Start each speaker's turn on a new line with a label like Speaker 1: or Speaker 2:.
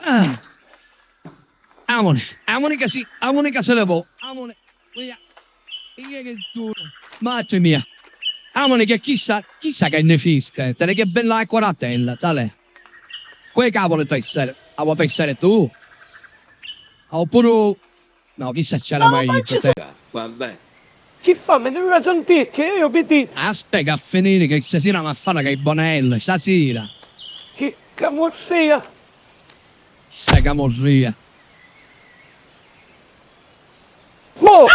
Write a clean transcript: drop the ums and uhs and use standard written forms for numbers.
Speaker 1: Ah. Amone che se ne può. Amone. Che tu. Madre mia. Amone che chissà che ne fisca. Te ne che bella acqua a tella, tale. Quei cavolo ti essere. A vuoi pensare tu? Oppure. No, chissà c'era
Speaker 2: No,
Speaker 1: mai
Speaker 2: ma
Speaker 1: detto
Speaker 2: ci
Speaker 1: te.
Speaker 3: Vabbè.
Speaker 2: Chi fa? Me ne deve sentire che io vedi
Speaker 1: Aspetta a finire che stasera mi a fare che è bonella. Stasera.
Speaker 2: che camorria.
Speaker 1: Sai che morria.
Speaker 2: Mo!